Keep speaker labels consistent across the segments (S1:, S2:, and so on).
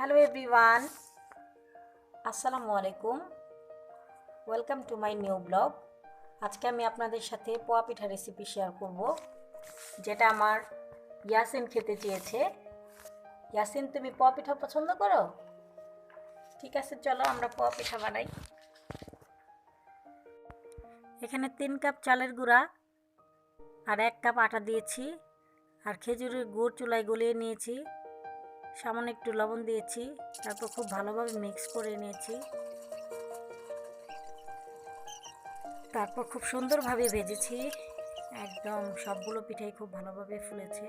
S1: Hello everyone, আসসালামু আলাইকুম। Welcome to my new blog. আজকে আমি আপনাদের সাথে পোয়া পিঠা রেসিপি শেয়ার করব, যেটা আমার ইয়াসিন খেতে চেয়েছে। ইয়াসিন, তুমি পোয়া পিঠা পছন্দ করো? ঠিক আছে, চলো আমরা পোয়া পিঠা বানাই। এখানে 3 কাপ চালের গুঁড়া আর 1 কাপ আটা দিয়েছি, আর খেজুরের গুড় চুলায় গলিয়ে নিয়েছি, সামান্য একটু লবণ দিয়েছি, তারপর খুব ভালোভাবে মিক্স করে নিয়েছি। তারপর খুব সুন্দরভাবে ভেজেছি, একদম সবগুলো পিঠাই খুব ভালোভাবে ফুলেছে।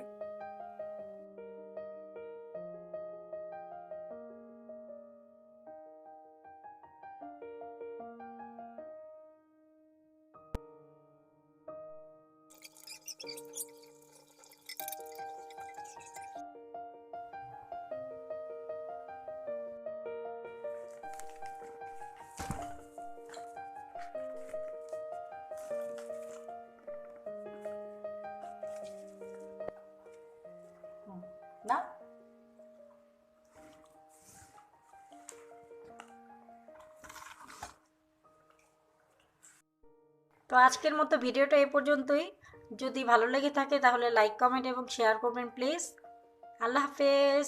S1: না, তো আজকের মতো ভিডিওটা এই পর্যন্তই। যদি ভালো লেগে থাকে তাহলে লাইক, কমেন্ট এবং শেয়ার করবেন প্লিজ। আল্লাহ হাফেজ।